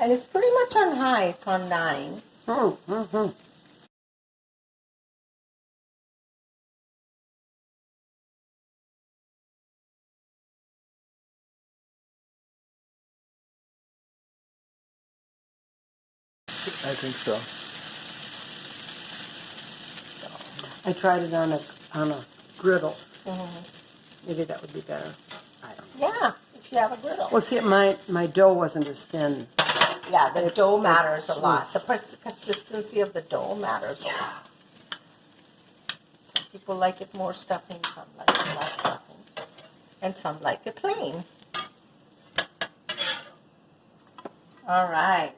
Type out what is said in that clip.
And it's pretty much on high. It's on 9. Mm-hmm. I think so. I tried it on a griddle. Mm-hmm. Maybe that would be better. I don't know. Yeah, if you have a griddle. Well, see, my dough wasn't as thin. Yeah, the dough matters a lot. The consistency of the dough matters a lot. Some people like it more stuffing, some like it less stuffing, and some like it plain. All right.